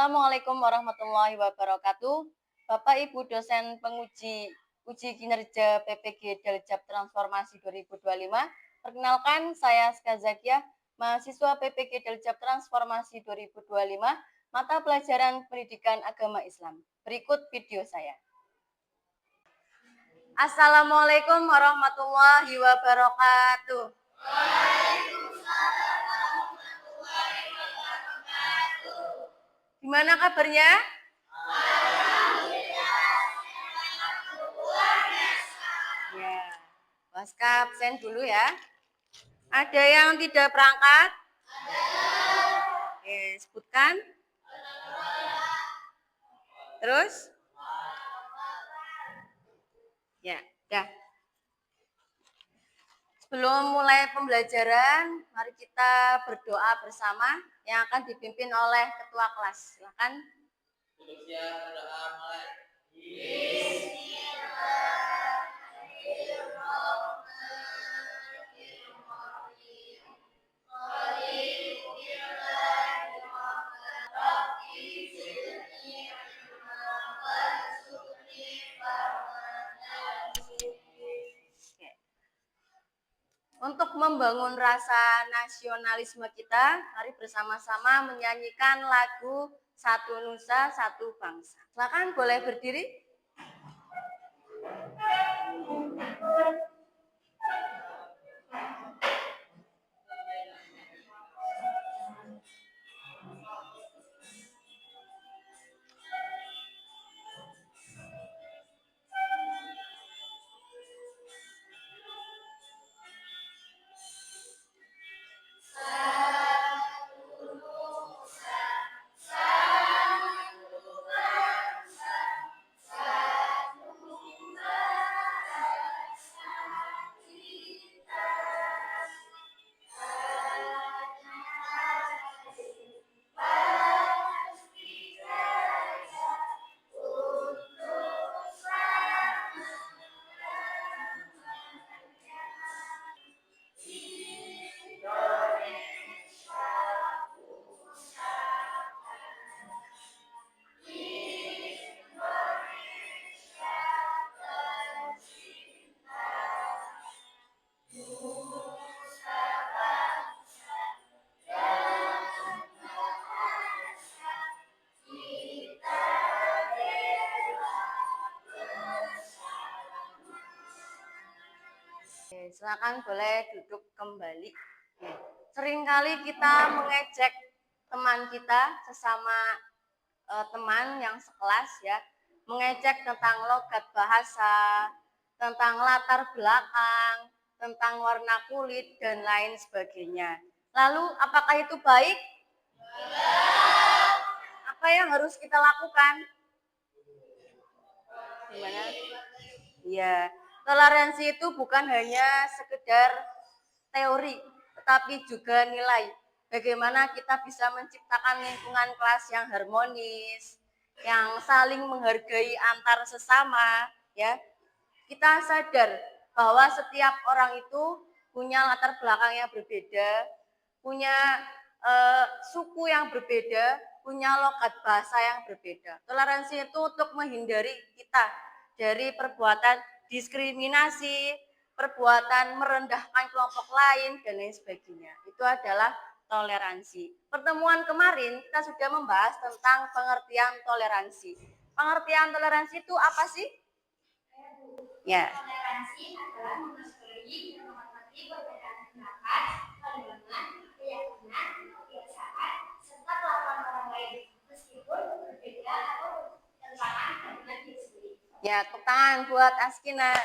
Assalamualaikum warahmatullahi wabarakatuh. Bapak Ibu dosen penguji uji kinerja PPG Daljab Transformasi 2025. Perkenalkan, saya Ska Zakiah, mahasiswa PPG Daljab Transformasi 2025, mata pelajaran Pendidikan Agama Islam. Berikut video saya. Assalamualaikum warahmatullahi wabarakatuh. Gimana kabarnya? Ya, Waska absen dulu ya. Ada yang tidak berangkat? Oke, sebutkan. Terus? Ya, dah. Sebelum mulai pembelajaran, mari kita berdoa bersama yang akan dipimpin oleh ketua kelas. Silakan. Berdoa mulai. Untuk membangun rasa nasionalisme kita, mari bersama-sama menyanyikan lagu Satu Nusa, Satu Bangsa. Silakan boleh berdiri. Silakan boleh duduk kembali. Seringkali kita mengejek teman kita sesama teman yang sekelas ya, mengejek tentang logat bahasa, tentang latar belakang, tentang warna kulit dan lain sebagainya. Lalu apakah itu baik? Apa yang harus kita lakukan? Gimana? Ya, toleransi itu bukan hanya sekedar teori, tetapi juga nilai. Bagaimana kita bisa menciptakan lingkungan kelas yang harmonis, yang saling menghargai antar sesama, ya. Kita sadar bahwa setiap orang itu punya latar belakang yang berbeda, punya suku yang berbeda, punya logat bahasa yang berbeda. Toleransi itu untuk menghindari kita dari perbuatan diskriminasi, perbuatan merendahkan kelompok lain, dan lain sebagainya. Itu adalah toleransi. Pertemuan kemarin kita sudah membahas tentang pengertian toleransi. Pengertian toleransi itu apa sih? Ya. Toleransi adalah menghargai dan menghormati perbedaan pendapat, pandangan, keyakinan, kebiasaan, serta kelakuan orang lain, meskipun berbeda atau bertentangan dengan diri sendiri. Ya, tepuk tangan buat Askina.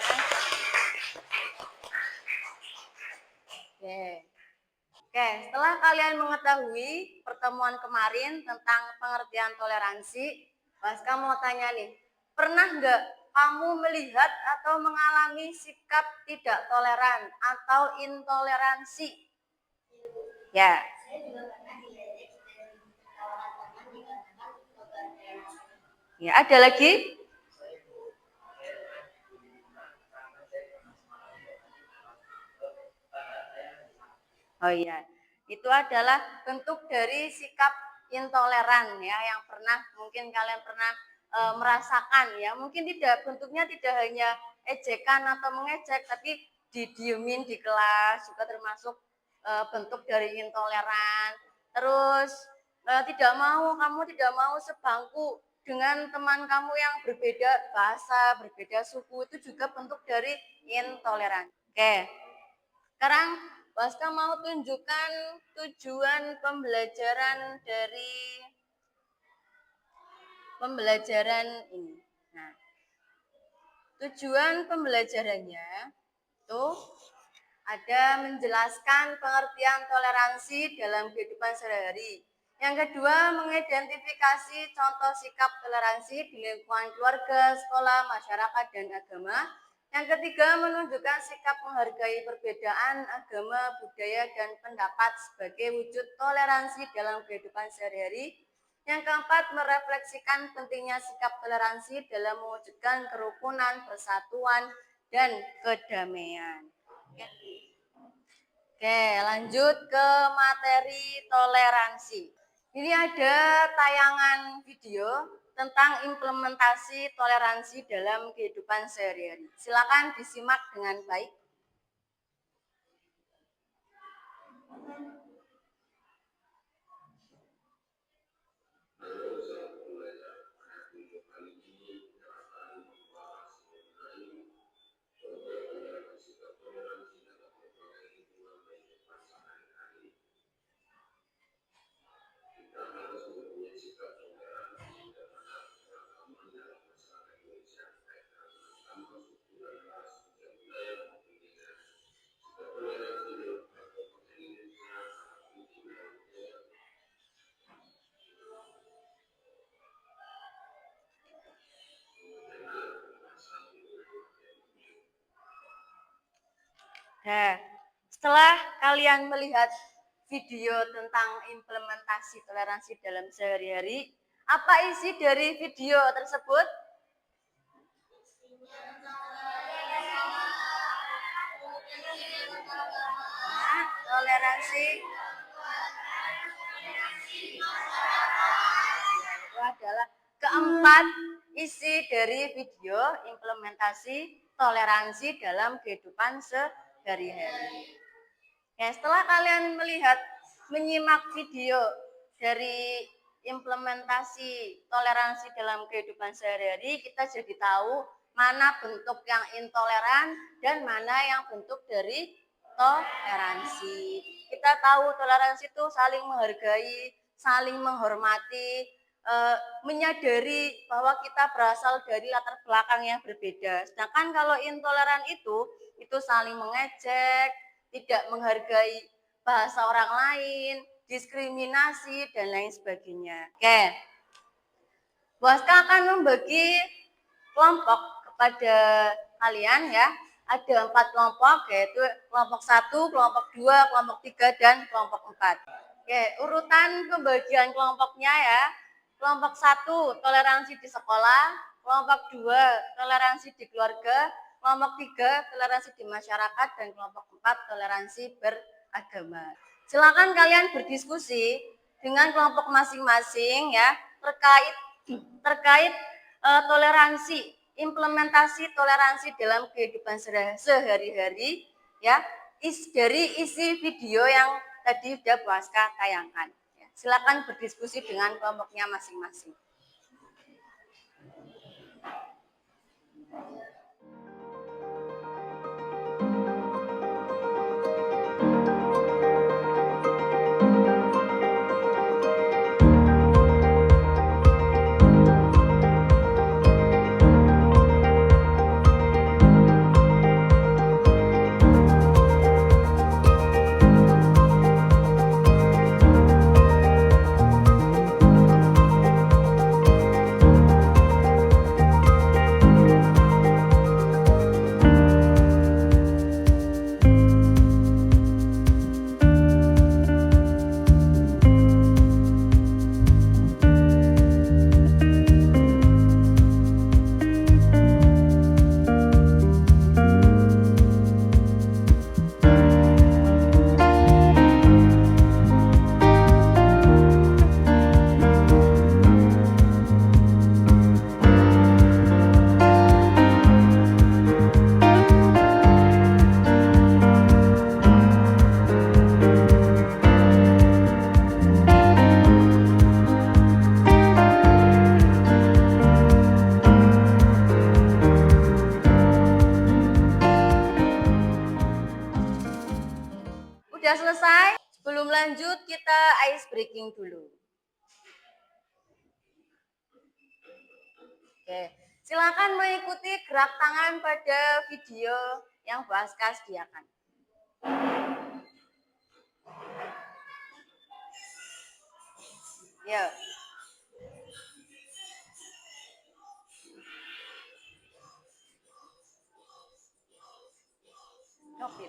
Oke, setelah kalian mengetahui pertemuan kemarin tentang pengertian toleransi, Waska mau tanya nih, pernah nggak kamu melihat atau mengalami sikap tidak toleran atau intoleransi? Ya. Ya, ada lagi? Oh iya, itu adalah bentuk dari sikap intoleran ya, yang pernah mungkin kalian pernah merasakan ya, mungkin bentuknya tidak hanya ejekan atau mengejek, tapi didiemin di kelas juga termasuk bentuk dari intoleran. Terus kamu tidak mau sebangku dengan teman kamu yang berbeda bahasa, berbeda suku, itu juga bentuk dari intoleran. Oke, sekarang Waska mau tunjukkan tujuan pembelajaran dari pembelajaran ini. Nah, tujuan pembelajarannya tuh ada menjelaskan pengertian toleransi dalam kehidupan sehari-hari. Yang kedua, mengidentifikasi contoh sikap toleransi di lingkungan keluarga, sekolah, masyarakat, dan agama. Yang ketiga, menunjukkan sikap menghargai perbedaan agama, budaya, dan pendapat sebagai wujud toleransi dalam kehidupan sehari-hari. Yang keempat, merefleksikan pentingnya sikap toleransi dalam mewujudkan kerukunan, persatuan, dan kedamaian. Oke, lanjut ke materi toleransi. Ini ada tayangan video tentang implementasi toleransi dalam kehidupan sehari-hari. Silakan disimak dengan baik. Nah, setelah kalian melihat video tentang implementasi toleransi dalam sehari-hari, apa isi dari video tersebut? Nah, toleransi itu adalah keempat isi dari video implementasi toleransi dalam kehidupan sehari-hari. Ya, setelah kalian menyimak video dari implementasi toleransi dalam kehidupan sehari-hari, kita jadi tahu mana bentuk yang intoleran dan mana yang bentuk dari toleransi. Kita tahu toleransi itu saling menghargai, saling menghormati, menyadari bahwa kita berasal dari latar belakang yang berbeda. Sedangkan kalau intoleran itu saling mengejek, tidak menghargai bahasa orang lain, diskriminasi, dan lain sebagainya. Oke, Waska akan membagi kelompok kepada kalian ya. Ada 4 kelompok, yaitu kelompok 1, kelompok 2, kelompok 3, dan kelompok 4. Oke, urutan pembagian kelompoknya ya. Kelompok 1, toleransi di sekolah. Kelompok 2, toleransi di keluarga. Kelompok 3, toleransi di masyarakat, dan kelompok 4, toleransi beragama. Silakan kalian berdiskusi dengan kelompok masing-masing ya terkait toleransi, implementasi toleransi dalam kehidupan sehari-hari ya. Dari isi video yang tadi sudah Waska tayangkan. Ya. Silakan berdiskusi dengan kelompoknya masing-masing. Sudah selesai? Sebelum lanjut kita ice breaking dulu. Oke, silakan mengikuti gerak tangan pada video yang Bu Aska sediakan. Ya. Oke.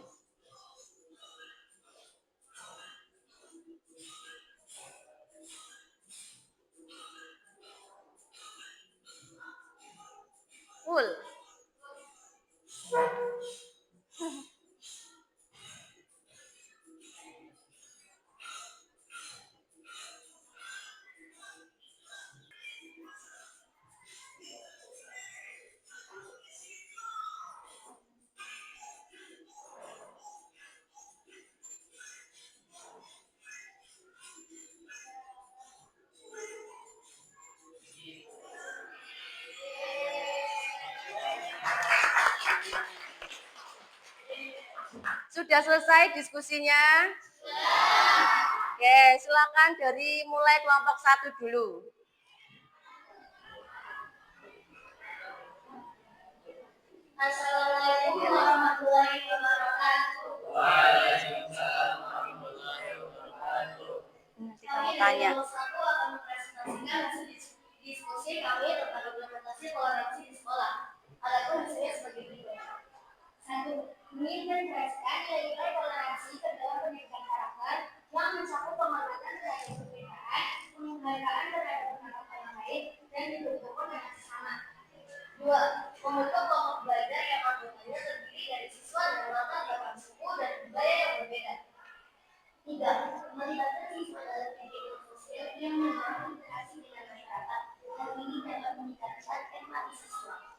Full. Sudah selesai diskusinya? Oke, silakan dari mulai kelompok 1 dulu. Assalamualaikum warahmatullahi wabarakatuh. Waalaikumsalam warahmatullahi wabarakatuh. Kamu tanya. Satu akan mempresentasikan hasil diskusi kami tentang implementasi toleransi di sekolah. Adapun hasilnya sebagai berikut. 1. Mengimplementasikan nilai-nilai toleransi ke dalam pendidikan karakter yang mencakup penghormatan terhadap perbedaan, penghargaan terhadap pendapat orang lain, dan dibentukkan dengan sesama. 2. Membentuk kelompok belajar yang anggotanya terdiri dari siswa dengan latar belakang suku dan budaya yang berbeda. 3. Melibatkan siswa dalam kegiatan sosial yang mendorong interaksi dengan masyarakat dan ini dapat meningkatkan empati siswa.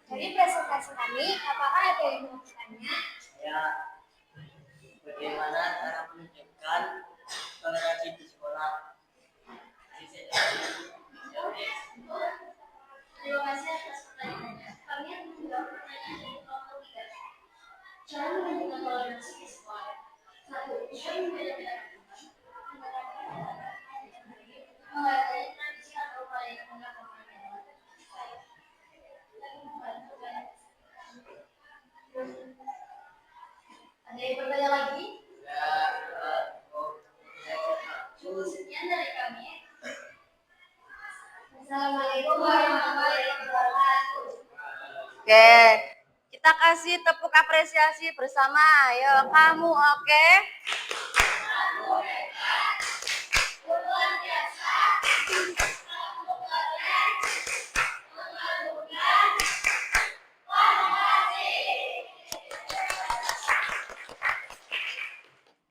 Dari presentasi kami, apakah ada yang mau bertanya? Ya, bagaimana cara menunjukkan toleransi di sekolah? Terima kasih atas pertanyaannya. Kami akan menjawab pertanyaan dari kelompok 3. Cara menunjukkan toleransi di sekolah. 1. Dengan membedakan menghargai tradisi atau upaya menganggap orang. Ada yang bertanya lagi? Sekian dari kami. Assalamualaikum warahmatullahi wabarakatuh. Oke, kita kasih tepuk apresiasi bersama. Ayo, kamu oke? Luar biasa.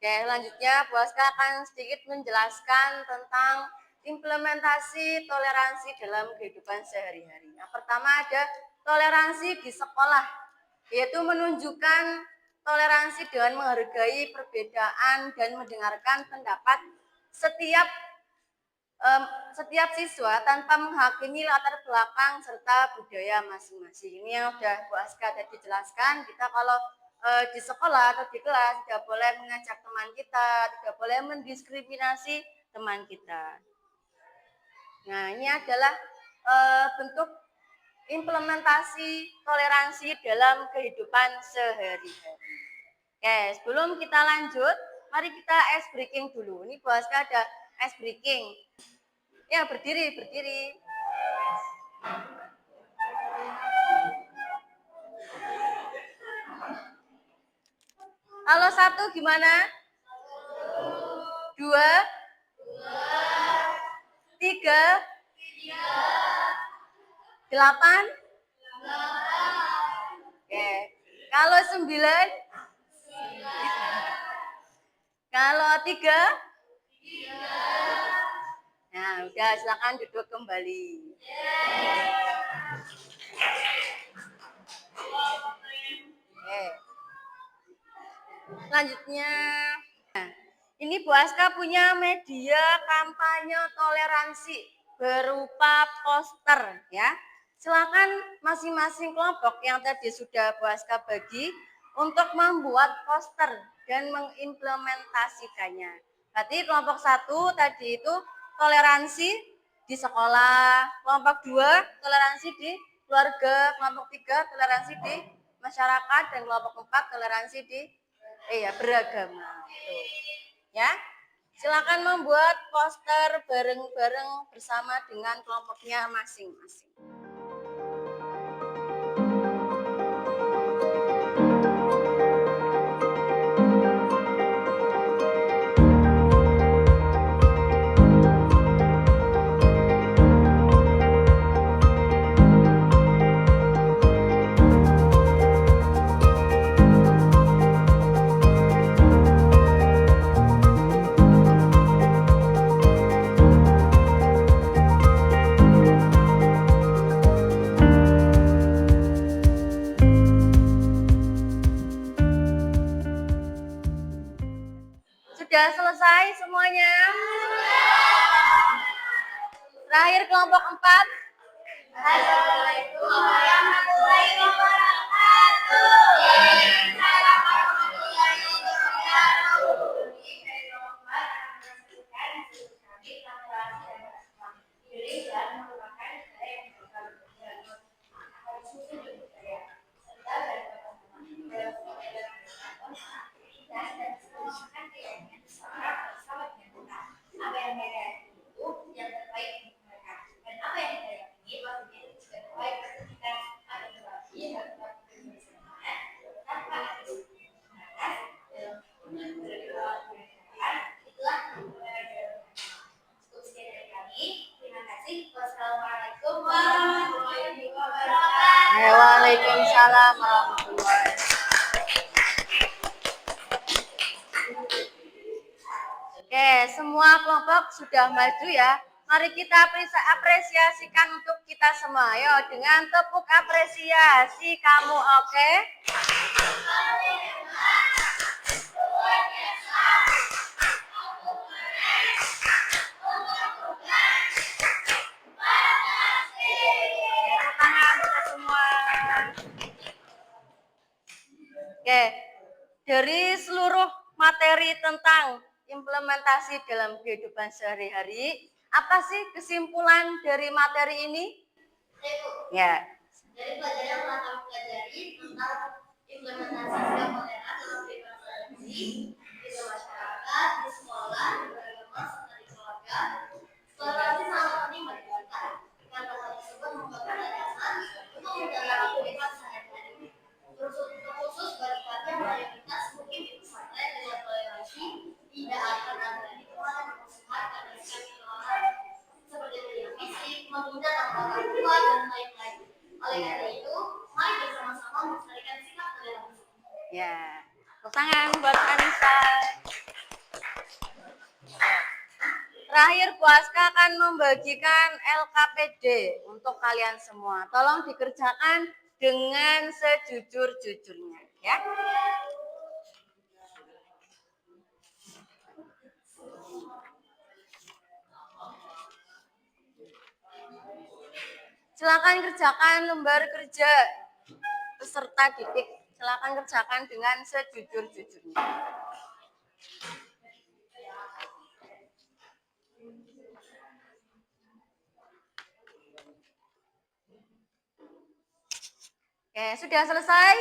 Oke, selanjutnya Bu Aska akan sedikit menjelaskan tentang implementasi toleransi dalam kehidupan sehari-hari. Yang pertama ada toleransi di sekolah, yaitu menunjukkan toleransi dengan menghargai perbedaan dan mendengarkan pendapat setiap siswa tanpa menghakimi latar belakang serta budaya masing-masing. Ini yang sudah Bu Aska tadi jelaskan. Kita kalau di sekolah atau di kelas tidak boleh mengajak teman kita, tidak boleh mendiskriminasi teman kita. Nah, ini adalah bentuk implementasi toleransi dalam kehidupan sehari-hari. Oke, sebelum kita lanjut, mari kita ice breaking dulu. Ini Bu Aska ada ice breaking. Ya, berdiri. Kalau 1 gimana? 2, 3, 8. Oke. Kalau 9? Kalau 3? Nah, udah silakan duduk kembali. Oke. Selanjutnya, nah, ini Bu Aska punya media kampanye toleransi berupa poster ya. Silakan masing-masing kelompok yang tadi sudah Bu Aska bagi untuk membuat poster dan mengimplementasikannya. Berarti kelompok 1 tadi itu toleransi di sekolah, kelompok 2 toleransi di keluarga, kelompok 3 toleransi di masyarakat, dan kelompok 4 toleransi di beragama. Tuh. Ya. Silakan membuat poster bareng-bareng bersama dengan kelompoknya masing-masing. Sudah selesai semuanya? Terakhir kelompok 4. Assalamualaikum warahmatullahi wabarakatuh. Waalaikumsalam warahmatullahi wabarakatuh. Apa yang mereka itu yang terbaik untuk mereka, dan apa yang mereka ingin pastinya itu juga terbaik untuk kita. Ada berarti harus bersama tanpa ada semangat dalam berdoa. Itulah cukup sekian dari kami. Terima kasih. Wassalamualaikum warahmatullahi wabarakatuh. Waalaikumsalam warahmatullahi wabarakatuh. Oke, semua kelompok sudah maju ya. Mari kita apresiasikan untuk kita semua. Ayo dengan tepuk apresiasi kamu, oke? Tepuk tangan kita semua. Oke, dari seluruh materi tentang implementasi dalam kehidupan sehari-hari, apa sih kesimpulan dari materi ini? Ya. Dari pelajaran yang telah kami pelajari tentang implementasi sikap toleran dalam kehidupan sehari-hari di masyarakat, di sekolah, di beragama, serta di keluarga. Toleransi sangat penting bagi kita, karena hal tersebut merupakan landasan untuk menjalani kehidupan sehari-hari. Terkhusus bagi kami yang mayoritas mungkin di pesantren dengan toleransi tidak akan ada lingkungan yang bersemangat karena sikap intoleran seperti menyerang fisik, menghina nama orang tua, dan lain-lain. Oleh karena itu, mari bersama-sama melestarikan sikap toleransi. Ya, tepuk tangan buat Anissa. Terakhir, Bu Aska akan membagikan LKPD untuk kalian semua. Tolong dikerjakan dengan sejujur-jujurnya, ya. Silakan kerjakan lembar kerja peserta didik. Silakan kerjakan dengan sejujur-jujurnya. Oke, sudah selesai?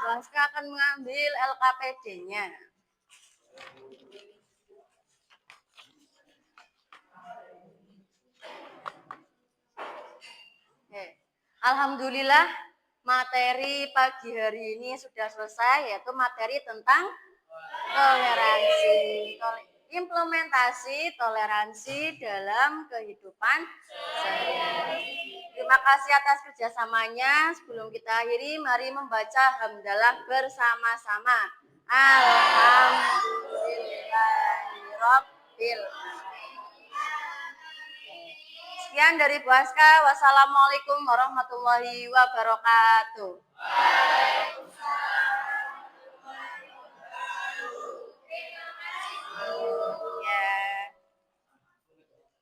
Bu Aska akan mengambil LKPD-nya. Oke. Alhamdulillah materi pagi hari ini sudah selesai, yaitu materi tentang toleransi. Implementasi toleransi dalam kehidupan sehari-hari. Terima kasih atas kerjasamanya. Sebelum kita akhiri, mari membaca hamdalah bersama-sama. Alhamdulillahirabbil alamin. Sekian dari Bu Aska. Wassalamualaikum warahmatullahi wabarakatuh.